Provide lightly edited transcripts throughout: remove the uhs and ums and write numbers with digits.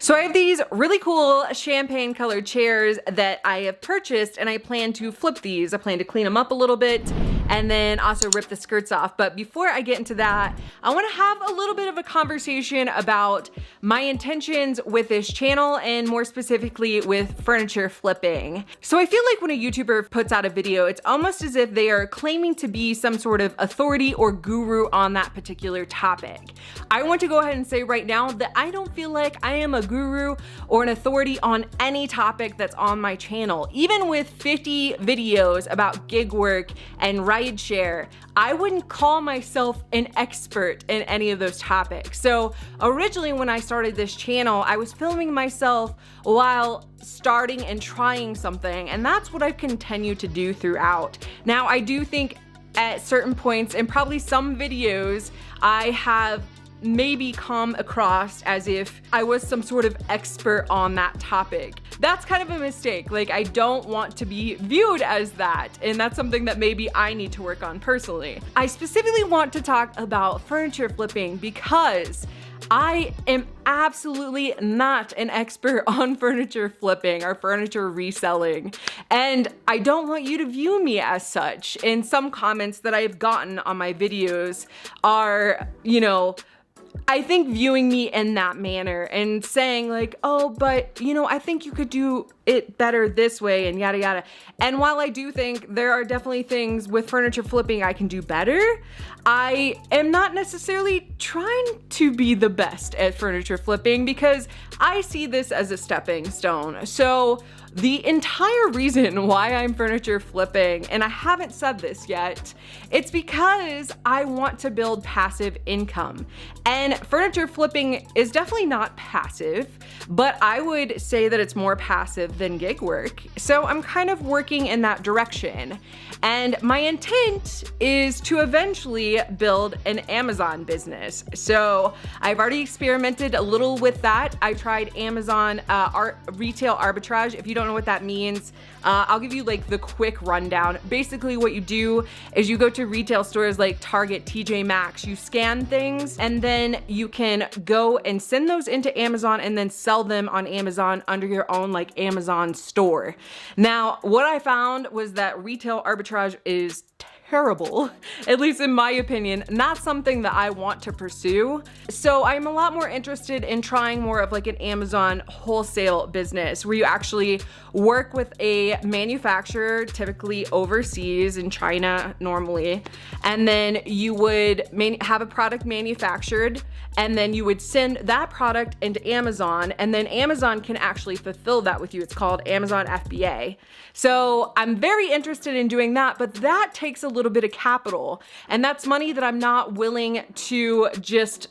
So I have these really cool champagne colored chairs that I have purchased, and I plan to flip these. I plan to clean them up a little bit and then also rip the skirts off. But before I get into that, I want to have a little bit of a conversation about my intentions with this channel and more specifically with furniture flipping. So I feel like when a YouTuber puts out a video, it's almost as if they are claiming to be some sort of authority or guru on that particular topic. I want to go ahead and say right now that I don't feel like I am a guru or an authority on any topic that's on my channel. Even with 50 videos about gig work and rideshare, I wouldn't call myself an expert in any of those topics. So originally when I started this channel, I was filming myself while starting and trying something, and that's what I've continued to do throughout. Now, I do think at certain points and probably some videos, I have maybe come across as if I was some sort of expert on that topic. That's kind of a mistake. Like, I don't want to be viewed as that, and that's something that maybe I need to work on personally. I specifically want to talk about furniture flipping because I am absolutely not an expert on furniture flipping or furniture reselling, and I don't want you to view me as such. And some comments that I've gotten on my videos are, I think viewing me in that manner and saying like, oh, but I think you could do it better this way and yada yada. And while I do think there are definitely things with furniture flipping I can do better, I am not necessarily trying to be the best at furniture flipping because I see this as a stepping stone. So the entire reason why I'm furniture flipping, and I haven't said this yet, it's because I want to build passive income. And furniture flipping is definitely not passive, but I would say that it's more passive than gig work. So I'm kind of working in that direction. And my intent is to eventually build an Amazon business. So I've already experimented a little with that. I tried Amazon retail arbitrage. If you don't know what that means, I'll give you like the quick rundown. Basically what you do is you go to retail stores like Target, TJ Maxx, you scan things, and then you can go and send those into Amazon and then sell them on Amazon under your own like Amazon store. Now, what I found was that retail arbitrage is terrible, at least in my opinion, not something that I want to pursue. So I'm a lot more interested in trying more of like an Amazon wholesale business where you actually work with a manufacturer, typically overseas in China normally, and then you would have a product manufactured, and then you would send that product into Amazon, and then Amazon can actually fulfill that with you. It's called Amazon FBA. So I'm very interested in doing that, but that takes a little bit of capital, and that's money that I'm not willing to just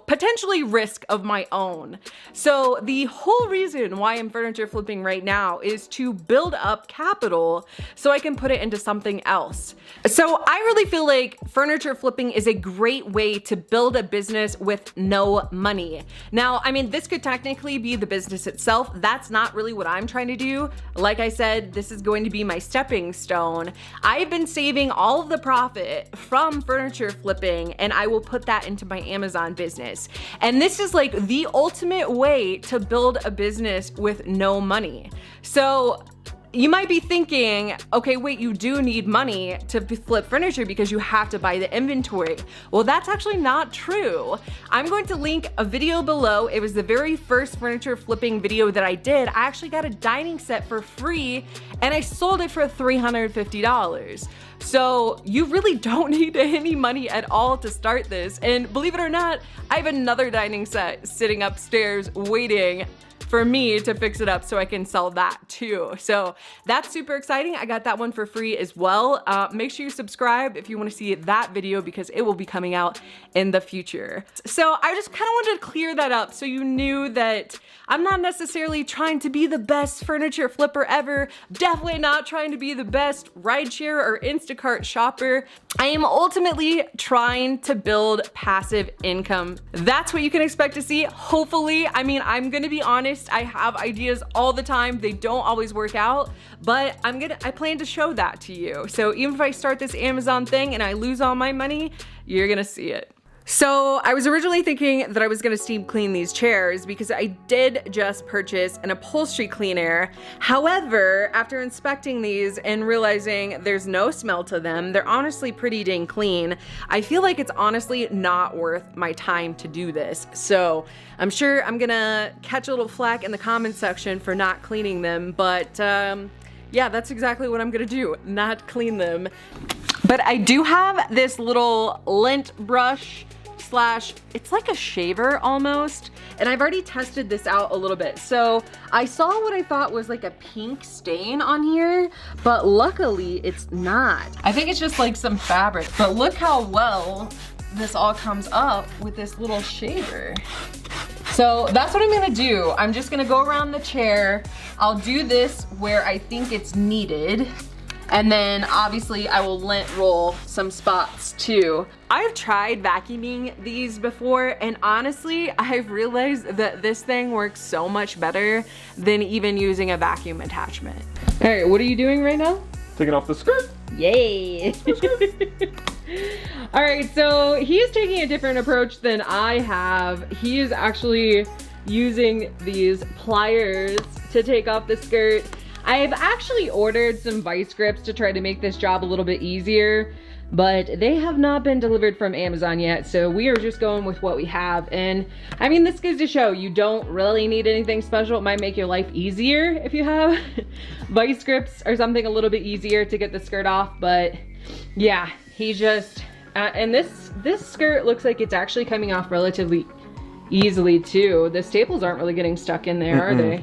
potentially risk of my own. So the whole reason why I'm furniture flipping right now is to build up capital so I can put it into something else. So I really feel like furniture flipping is a great way to build a business with no money. Now, I mean, this could technically be the business itself. That's not really what I'm trying to do. Like I said, this is going to be my stepping stone. I've been saving all of the profit from furniture flipping, and I will put that into my Amazon business. And this is like the ultimate way to build a business with no money. So you might be thinking, okay, wait, you do need money to flip furniture because you have to buy the inventory. Well, that's actually not true. I'm going to link a video below. It was the very first furniture flipping video that I did. I actually got a dining set for free and I sold it for $350. So you really don't need any money at all to start this. And believe it or not, I have another dining set sitting upstairs waiting for me to fix it up so I can sell that too. So that's super exciting. I got that one for free as well. Make sure you subscribe if you want to see that video because it will be coming out in the future. So I just kind of wanted to clear that up so you knew that I'm not necessarily trying to be the best furniture flipper ever. Definitely not trying to be the best rideshare or Instacart shopper. I am ultimately trying to build passive income. That's what you can expect to see, hopefully. I mean, I'm gonna be honest, I have ideas all the time. They don't always work out, but I plan to show that to you. So even if I start this Amazon thing and I lose all my money, you're gonna see it. So I was originally thinking that I was gonna steam clean these chairs because I did just purchase an upholstery cleaner. However, after inspecting these and realizing there's no smell to them, they're honestly pretty dang clean. I feel like it's honestly not worth my time to do this. So I'm sure I'm gonna catch a little flack in the comment section for not cleaning them, but yeah, that's exactly what I'm gonna do, not clean them. But I do have this little lint brush slash, it's like a shaver almost, and I've already tested this out a little bit. So I saw what I thought was like a pink stain on here, but luckily it's not. I think it's just like some fabric, but look how well this all comes up with this little shaver. So that's what I'm gonna do. I'm just gonna go around the chair. I'll do this where I think it's needed. And then obviously I will lint roll some spots too. I've tried vacuuming these before, and honestly, I've realized that this thing works so much better than even using a vacuum attachment. All right, what are you doing right now? Taking off the skirt. Yay. All right, so he's taking a different approach than I have. He is actually using these pliers to take off the skirt. I've actually ordered some vice grips to try to make this job a little bit easier, but they have not been delivered from Amazon yet, so we are just going with what we have. And I mean, this goes to show you don't really need anything special. It might make your life easier if you have vice grips or something a little bit easier to get the skirt off. But yeah, he just, and this skirt looks like it's actually coming off relatively easily too. The staples aren't really getting stuck in there, are they?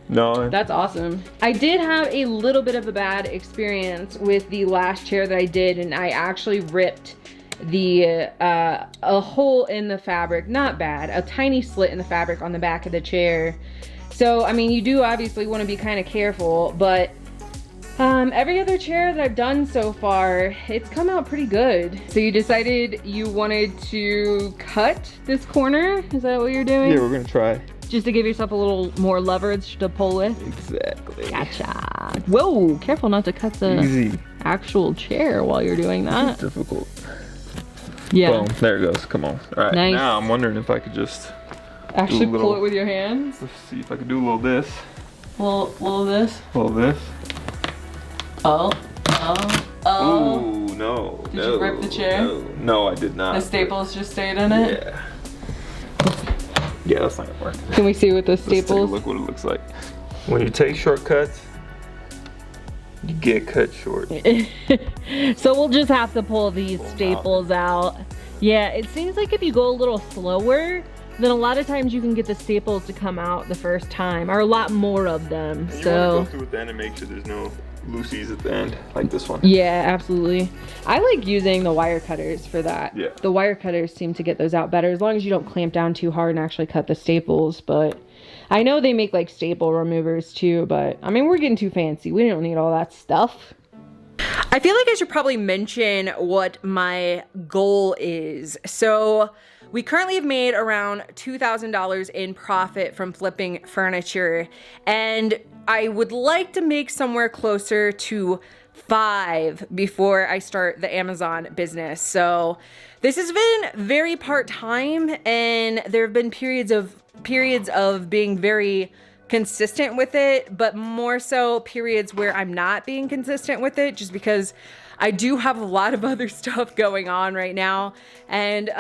No. That's awesome. I did have a little bit of a bad experience with the last chair that I did, and I actually ripped the a hole in the fabric. Not bad, a tiny slit in the fabric on the back of the chair. So I mean, you do obviously want to be kind of careful, but every other chair that I've done so far, it's come out pretty good. So you decided you wanted to cut this corner? Is that what you're doing? Yeah, we're gonna try. Just to give yourself a little more leverage to pull with? Exactly. Gotcha. Whoa, careful not to cut the actual chair while you're doing that. It's difficult. Yeah. Boom, there it goes, come on. All right, nice. Now I'm wondering if I could just actually pull it with your hands? Let's see if I can do a little this. Little this? Little this. Oh. Ooh, no. Did you rip the chair? No, I did not. The staples just stayed in it? Yeah. Yeah, that's not gonna work. Can we see what the staples? Let's take a look what it looks like. When you take shortcuts, you get cut short. So we'll just have to pull these staples out. Yeah, it seems like if you go a little slower, then a lot of times you can get the staples to come out the first time, or a lot more of them. And so you want to go through at the end and make sure there's no loosies at the end, like this one. Yeah, absolutely. I like using the wire cutters for that. Yeah. The wire cutters seem to get those out better, as long as you don't clamp down too hard and actually cut the staples. But I know they make like staple removers too, but I mean, we're getting too fancy. We don't need all that stuff. I feel like I should probably mention what my goal is. So we currently have made around $2,000 in profit from flipping furniture, and I would like to make somewhere closer to 5 before I start the Amazon business. So this has been very part-time, and there have been periods of being very consistent with it, but more so periods where I'm not being consistent with it, just because I do have a lot of other stuff going on right now. And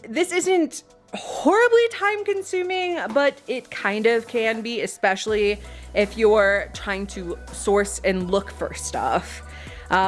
this isn't horribly time consuming, but it kind of can be, especially if you're trying to source and look for stuff.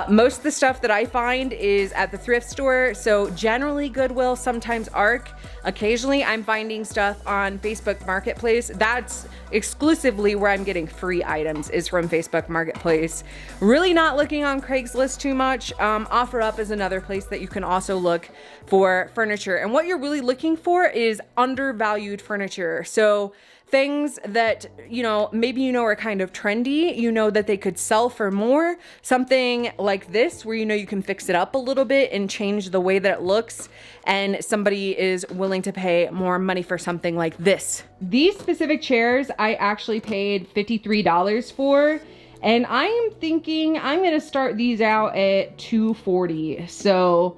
Most of the stuff that I find is at the thrift store, so generally Goodwill, sometimes ARC. Occasionally I'm finding stuff on Facebook Marketplace. That's exclusively where I'm getting free items, is from Facebook Marketplace. Really not looking on Craigslist too much. OfferUp is another place that you can also look for furniture. And what you're really looking for is undervalued furniture. So things that, you know, maybe you know are kind of trendy, you know that they could sell for more. Something like this, where you know you can fix it up a little bit and change the way that it looks, and somebody is willing to pay more money for something like this. These specific chairs I actually paid $53 for, and I am thinking I'm gonna start these out at $240. So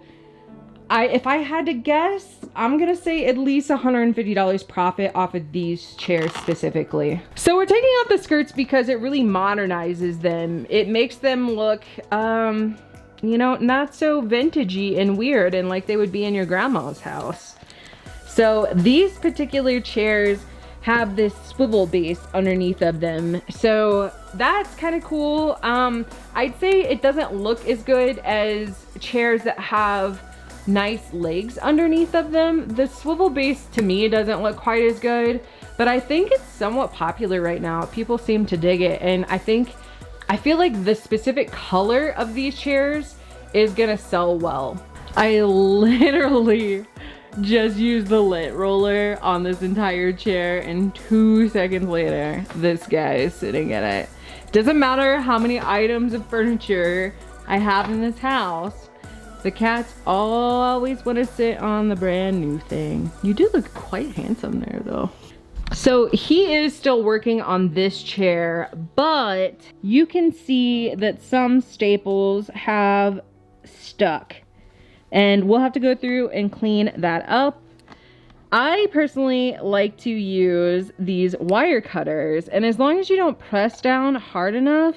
if I had to guess, I'm gonna say at least $150 profit off of these chairs specifically. So we're taking out the skirts because it really modernizes them. It makes them look, you know, not so vintagey and weird and like they would be in your grandma's house. So these particular chairs have this swivel base underneath of them. So that's kind of cool. I'd say it doesn't look as good as chairs that have nice legs underneath of them. The swivel base to me doesn't look quite as good, but I think it's somewhat popular right now. People seem to dig it, and I feel like the specific color of these chairs is gonna sell well. I literally just used the lint roller on this entire chair, and 2 seconds later this guy is sitting in it. Doesn't matter how many items of furniture I have in this house, the cats always want to sit on the brand new thing. You do look quite handsome there though. So he is still working on this chair, but you can see that some staples have stuck, and we'll have to go through and clean that up. I personally like to use these wire cutters, and as long as you don't press down hard enough,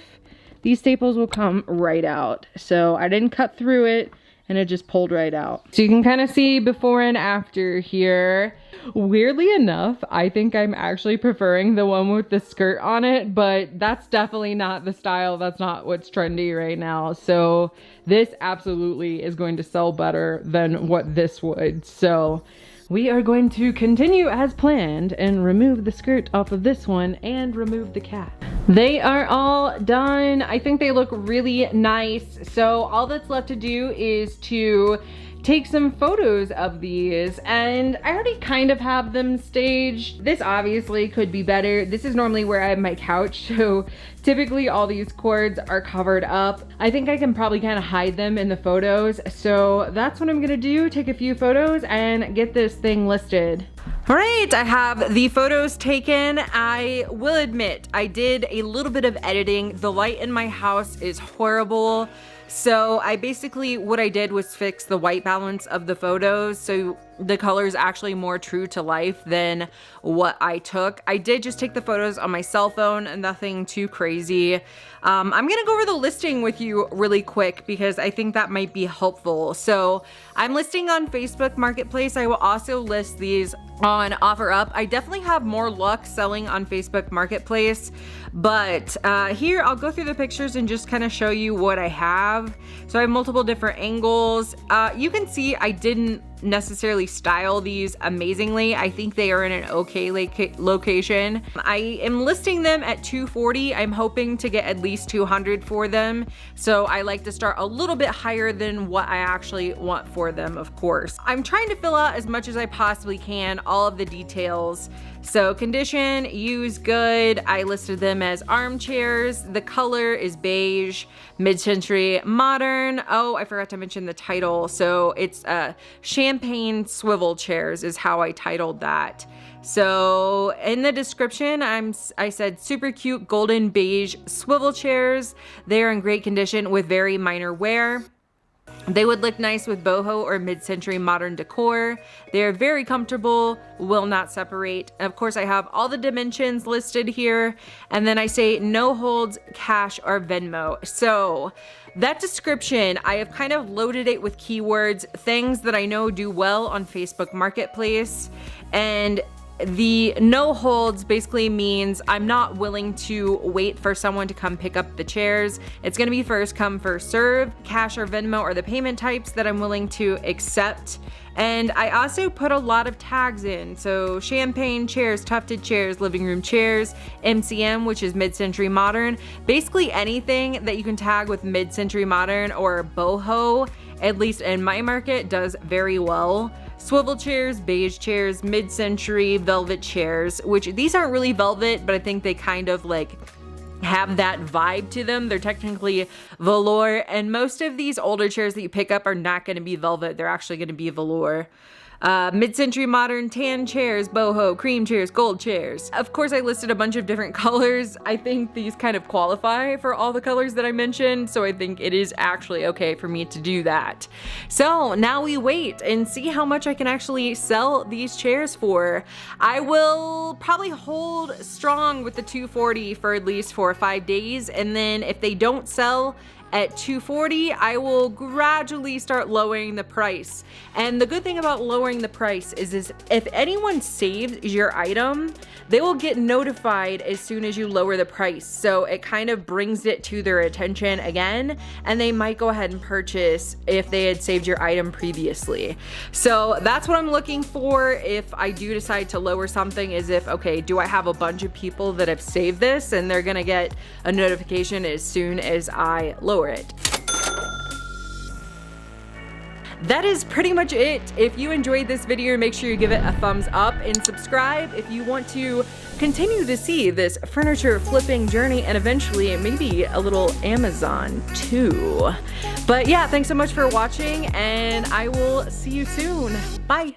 these staples will come right out. So I didn't cut through it, and it just pulled right out. So you can kind of see before and after here. Weirdly enough, I think I'm actually preferring the one with the skirt on it, but that's definitely not the style. That's not what's trendy right now. So this absolutely is going to sell better than what this would. So we are going to continue as planned and remove the skirt off of this one and remove the cat. They are all done. I think they look really nice. So all that's left to do is to take some photos of these, and I already kind of have them staged. This obviously could be better. This is normally where I have my couch, so typically all these cords are covered up. I think I can probably kind of hide them in the photos, so that's what I'm gonna do, take a few photos and get this thing listed. All right, I have the photos taken. I will admit, I did a little bit of editing. The light in my house is horrible. So what I did was fix the white balance of the photos, so the color is actually more true to life than what I took. I did just take the photos on my cell phone, nothing too crazy. I'm gonna go over the listing with you really quick because I think that might be helpful. So I'm listing on Facebook Marketplace. I will also list these on OfferUp. I definitely have more luck selling on Facebook Marketplace, but here I'll go through the pictures and just kind of show you what I have. So I have multiple different angles. You can see I didn't necessarily style these amazingly. I think they are in an okay location. I am listing them at $240. I'm hoping to get at least $200 for them. So I like to start a little bit higher than what I actually want for them, of course. I'm trying to fill out as much as I possibly can, all of the details. So condition, use good. I listed them as armchairs. The color is beige, mid-century modern. Oh, I forgot to mention the title. So it's champagne swivel chairs is how I titled that. So in the description, I said super cute golden beige swivel chairs. They are in great condition with very minor wear. They would look nice with boho or mid-century modern decor. They're very comfortable, will not separate. And of course, I have all the dimensions listed here. And then I say no holds, cash, or Venmo. So that description, I have kind of loaded it with keywords, things that I know do well on Facebook Marketplace. And the no holds basically means I'm not willing to wait for someone to come pick up the chairs. It's gonna be first come, first serve. Cash or Venmo are the payment types that I'm willing to accept. And I also put a lot of tags in. So champagne chairs, tufted chairs, living room chairs, MCM, which is mid-century modern. Basically anything that you can tag with mid-century modern or boho, at least in my market, does very well. Swivel chairs, beige chairs, mid-century velvet chairs, which these aren't really velvet, but I think they kind of like have that vibe to them. They're technically velour, and most of these older chairs that you pick up are not going to be velvet. They're actually going to be velour. mid-century modern tan chairs, boho, cream chairs, gold chairs. Of course, I listed a bunch of different colors. I think these kind of qualify for all the colors that I mentioned, so I think it is actually okay for me to do that. So now we wait and see how much I can actually sell these chairs for. I will probably hold strong with the $240 for at least 4 or 5 days, and then if they don't sell at $240, I will gradually start lowering the price. And the good thing about lowering the price is if anyone saves your item, they will get notified as soon as you lower the price. So it kind of brings it to their attention again, and they might go ahead and purchase if they had saved your item previously. So that's what I'm looking for if I do decide to lower something, is if, okay, do I have a bunch of people that have saved this and they're gonna get a notification as soon as I lower it. That is pretty much it. If you enjoyed this video, make sure you give it a thumbs up and subscribe if you want to continue to see this furniture flipping journey and eventually maybe a little Amazon too. But yeah, thanks so much for watching and I will see you soon. Bye.